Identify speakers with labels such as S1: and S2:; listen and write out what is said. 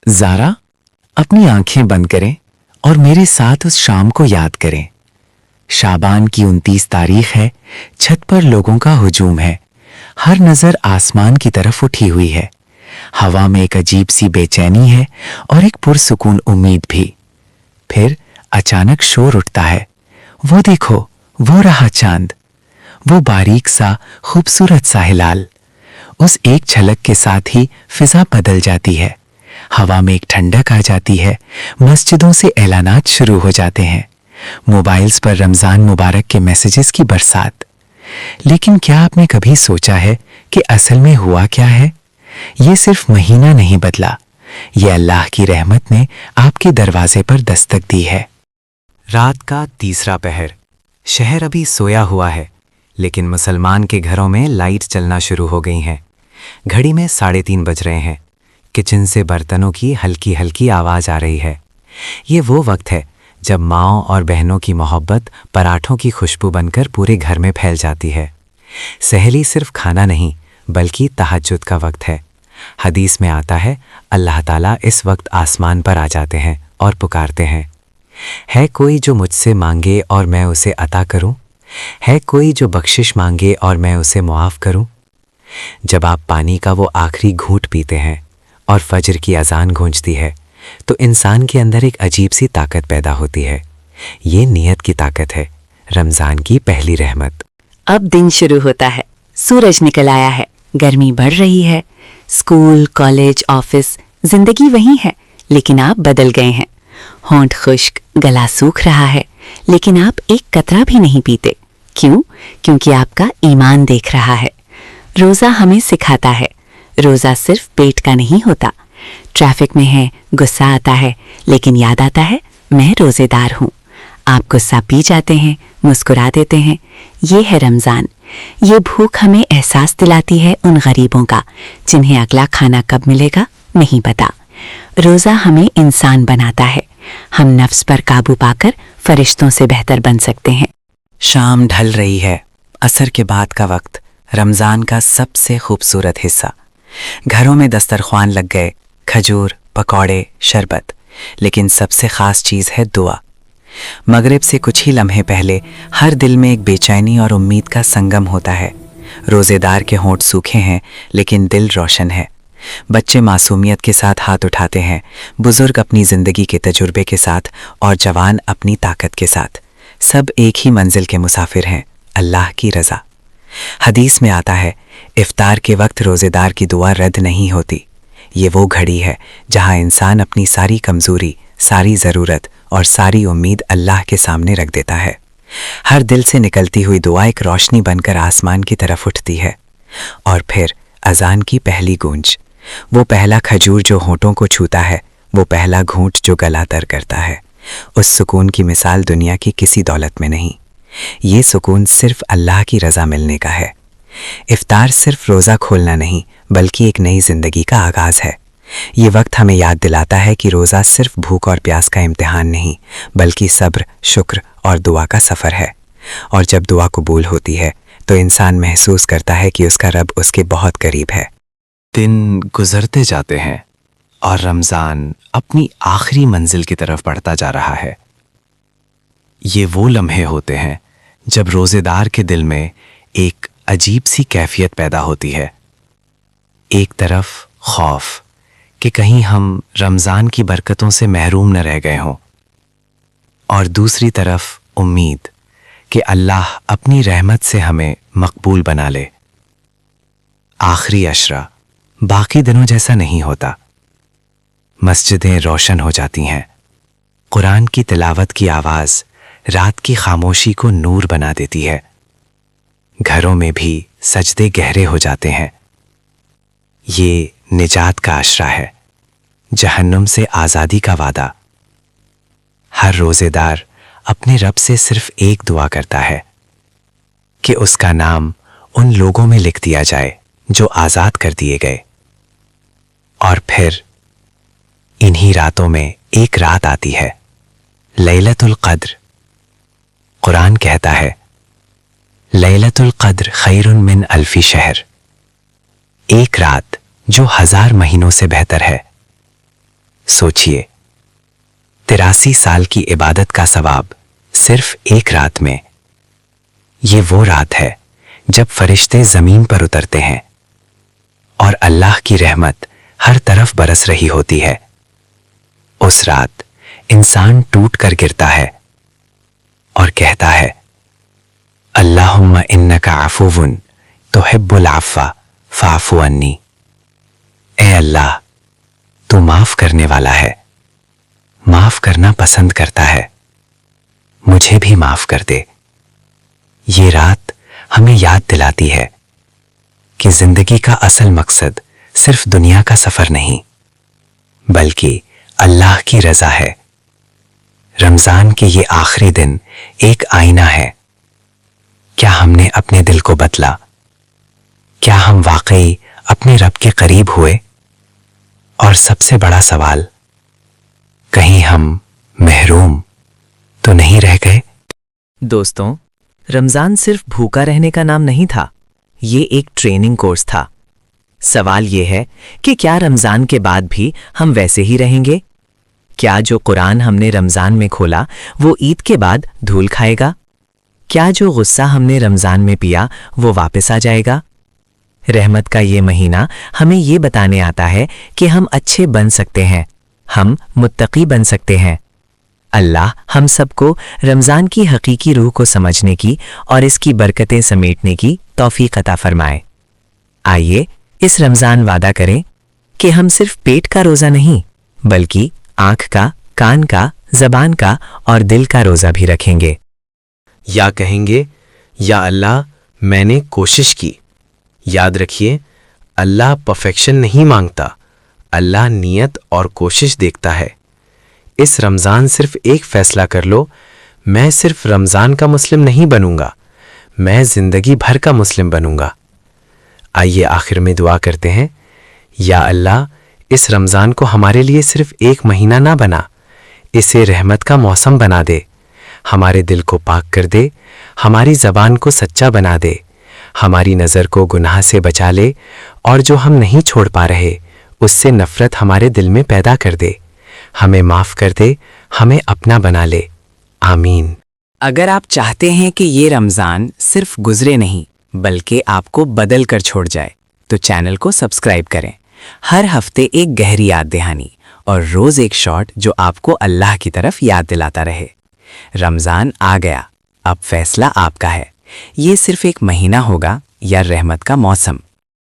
S1: ज़ारा, अपनी आंखें बंद करें और मेरे साथ उस शाम को याद करें। शाबान की 29 तारीख है। छत पर लोगों का हुजूम है। हर नज़र आसमान की तरफ उठी हुई है। हवा में एक अजीब सी बेचैनी है और एक पुरसुकून उम्मीद भी। फिर अचानक शोर उठता है। वो देखो, वो रहा चांद, वो बारीक सा खूबसूरत सा हिलाल। उस एक झलक के साथ ही फिजा बदल जाती है। हवा में एक ठंडक आ जाती है। मस्जिदों से ऐलानात शुरू हो जाते हैं। मोबाइल्स पर रमज़ान मुबारक के मैसेजेस की बरसात। लेकिन क्या आपने कभी सोचा है कि असल में हुआ क्या है? ये सिर्फ महीना नहीं बदला, ये अल्लाह की रहमत ने आपके दरवाजे पर दस्तक दी है। रात का तीसरा पहर। शहर अभी सोया हुआ है, लेकिन मुसलमान के घरों में लाइट चलना शुरू हो गई हैं। घड़ी में 3:30 बज रहे हैं। किचन से बर्तनों की हल्की हल्की आवाज़ आ रही है। ये वो वक्त है जब माँओं और बहनों की मोहब्बत पराठों की खुशबू बनकर पूरे घर में फैल जाती है। सहली सिर्फ खाना नहीं, बल्कि तहज्जुद का वक्त है। हदीस में आता है, अल्लाह ताला इस वक्त आसमान पर आ जाते हैं और पुकारते हैं, है कोई जो मुझसे मांगे और मैं उसे अता करूं? है कोई जो बख्शिश मांगे और मैं उसे मुआफ़ करूं? जब आप पानी का वो आखिरी घूंट पीते हैं और फजर की अजान गूंजती है, तो इंसान के अंदर एक अजीब सी ताकत पैदा होती है। ये नियत की ताकत है, रमज़ान की पहली रहमत।
S2: अब दिन शुरू होता है। सूरज निकल आया है। गर्मी बढ़ रही है। स्कूल, कॉलेज, ऑफिस, जिंदगी वही है, लेकिन आप बदल गए हैं। होंठ खुश्क, गला सूख रहा है, लेकिन आप एक कतरा भी नहीं पीते। क्यों? क्योंकि आपका ईमान देख रहा है। रोज़ा हमें सिखाता है, रोज़ा सिर्फ पेट का नहीं होता। ट्रैफिक में है, गुस्सा आता है, लेकिन याद आता है मैं रोज़ेदार हूँ। आप गुस्सा पी जाते हैं, मुस्कुरा देते हैं। ये है रमज़ान। ये भूख हमें एहसास दिलाती है उन गरीबों का जिन्हें अगला खाना कब मिलेगा नहीं पता। रोज़ा हमें इंसान बनाता है। हम नफ्स पर काबू पाकर फरिश्तों से बेहतर बन सकते हैं।
S1: शाम ढल रही है। असर के बाद का वक्त, रमज़ान का सबसे खूबसूरत हिस्सा। घरों में दस्तरख्वान लग गए, खजूर, पकौड़े, शरबत। लेकिन सबसे ख़ास चीज़ है दुआ। मगरिब से कुछ ही लम्हे पहले हर दिल में एक बेचैनी और उम्मीद का संगम होता है। रोज़ेदार के होंठ सूखे हैं, लेकिन दिल रोशन है। बच्चे मासूमियत के साथ हाथ उठाते हैं, बुज़ुर्ग अपनी ज़िंदगी के तजुर्बे के साथ और जवान अपनी ताकत के साथ। सब एक ही मंजिल के मुसाफिर हैं, अल्लाह की रज़ा। हदीस में आता है, इफ्तार के वक्त रोज़ेदार की दुआ रद्द नहीं होती। ये वो घड़ी है जहाँ इंसान अपनी सारी कमज़ोरी, सारी ज़रूरत और सारी उम्मीद अल्लाह के सामने रख देता है। हर दिल से निकलती हुई दुआ एक रोशनी बनकर आसमान की तरफ उठती है। और फिर अजान की पहली गूंज, वो पहला खजूर जो होंठों को छूता है, वो पहला घूंट जो गला तर करता है। उस सुकून की मिसाल दुनिया की किसी दौलत में नहीं। ये सुकून सिर्फ अल्लाह की रज़ा मिलने का है। इफ्तार सिर्फ रोज़ा खोलना नहीं, बल्कि एक नई ज़िंदगी का आगाज़ है। ये वक्त हमें याद दिलाता है कि रोज़ा सिर्फ भूख और प्यास का इम्तिहान नहीं, बल्कि सब्र, शुक्र और दुआ का सफ़र है। और जब दुआ कबूल होती है, तो इंसान महसूस करता है कि उसका रब उसके बहुत करीब है। दिन गुजरते जाते हैं और रमज़ान अपनी आखिरी मंजिल की तरफ बढ़ता जा रहा है। ये वो लम्हे होते हैं जब रोज़ेदार के दिल में एक अजीब सी कैफियत पैदा होती है। एक तरफ खौफ कि कहीं हम रमज़ान की बरकतों से महरूम न रह गए हों, और दूसरी तरफ उम्मीद कि अल्लाह अपनी रहमत से हमें मकबूल बना ले। आखिरी अशरा बाकी दिनों जैसा नहीं होता। मस्जिदें रोशन हो जाती हैं। कुरान की तिलावत की आवाज़ रात की खामोशी को नूर बना देती है। घरों में भी सजदे गहरे हो जाते हैं। ये निजात का आशरा है, जहन्नुम से आज़ादी का वादा। हर रोज़ेदार अपने रब से सिर्फ एक दुआ करता है कि उसका नाम उन लोगों में लिख दिया जाए जो आज़ाद कर दिए गए। और फिर इन्हीं रातों में एक रात आती है, लैलतुल क़द्र। कुरान कहता है, लैलतुल क़द्र खैरुन मिन अल्फी शहर। एक रात जो 1000 महीनों से बेहतर है। सोचिए 83 साल की इबादत का सवाब सिर्फ एक रात में। ये वो रात है जब फरिश्ते जमीन पर उतरते हैं और अल्लाह की रहमत हर तरफ बरस रही होती है। उस रात इंसान टूट कर गिरता है और कहता है, अल्लाहुम्मा इन्नका अफूवुन तुहिब्बुल अफ़्वा फ़अफ़ु अन्नी। ए अल्लाह, तू माफ करने वाला है, माफ करना पसंद करता है, मुझे भी माफ कर दे। ये रात हमें याद दिलाती है कि जिंदगी का असल मकसद सिर्फ दुनिया का सफर नहीं बल्कि अल्लाह की रजा है। रमजान के ये आखिरी दिन एक आईना है। क्या हमने अपने दिल को बदला? क्या हम वाकई अपने रब के करीब हुए? और सबसे बड़ा सवाल, कहीं हम महरूम तो नहीं रह गए?
S3: दोस्तों, रमजान सिर्फ भूखा रहने का नाम नहीं था, ये एक ट्रेनिंग कोर्स था। सवाल ये है कि क्या रमजान के बाद भी हम वैसे ही रहेंगे? क्या जो कुरान हमने रमजान में खोला वो ईद के बाद धूल खाएगा? क्या जो गुस्सा हमने रमजान में पिया वो वापस आ जाएगा? रहमत का ये महीना हमें ये बताने आता है कि हम अच्छे बन सकते हैं, हम मुत्तकी बन सकते हैं। अल्लाह हम सबको रमजान की हकीकी रूह को समझने की और इसकी बरकतें समेटने की तौफीक अता फरमाए। आइए इस रमजान वादा करें कि हम सिर्फ पेट का रोजा नहीं बल्कि आंख का, कान का, जबान का और दिल का रोजा भी रखेंगे।
S4: या कहेंगे, या अल्लाह मैंने कोशिश की। याद रखिए, अल्लाह परफेक्शन नहीं मांगता, अल्लाह नियत और कोशिश देखता है। इस रमज़ान सिर्फ एक फैसला कर लो, मैं सिर्फ रमज़ान का मुस्लिम नहीं बनूंगा, मैं ज़िंदगी भर का मुस्लिम बनूंगा। आइए आखिर में दुआ करते हैं, या अल्लाह इस रमज़ान को हमारे लिए सिर्फ एक महीना ना बना, इसे रहमत का मौसम बना दे, हमारे दिल को पाक कर दे, हमारी ज़बान को सच्चा बना दे, हमारी नज़र को गुनाह से बचा ले और जो हम नहीं छोड़ पा रहे उससे नफ़रत हमारे दिल में पैदा कर दे। हमें माफ़ कर दे, हमें अपना बना ले। आमीन।
S1: अगर आप चाहते हैं कि ये रमज़ान सिर्फ गुजरे नहीं बल्कि आपको बदल कर छोड़ जाए तो चैनल को सब्सक्राइब करें। हर हफ्ते एक गहरी याद दहानी और रोज़ एक शॉर्ट जो आपको अल्लाह की तरफ याद दिलाता रहे। रमज़ान आ गया, अब फैसला आपका है। ये सिर्फ एक महीना होगा या रहमत का मौसम।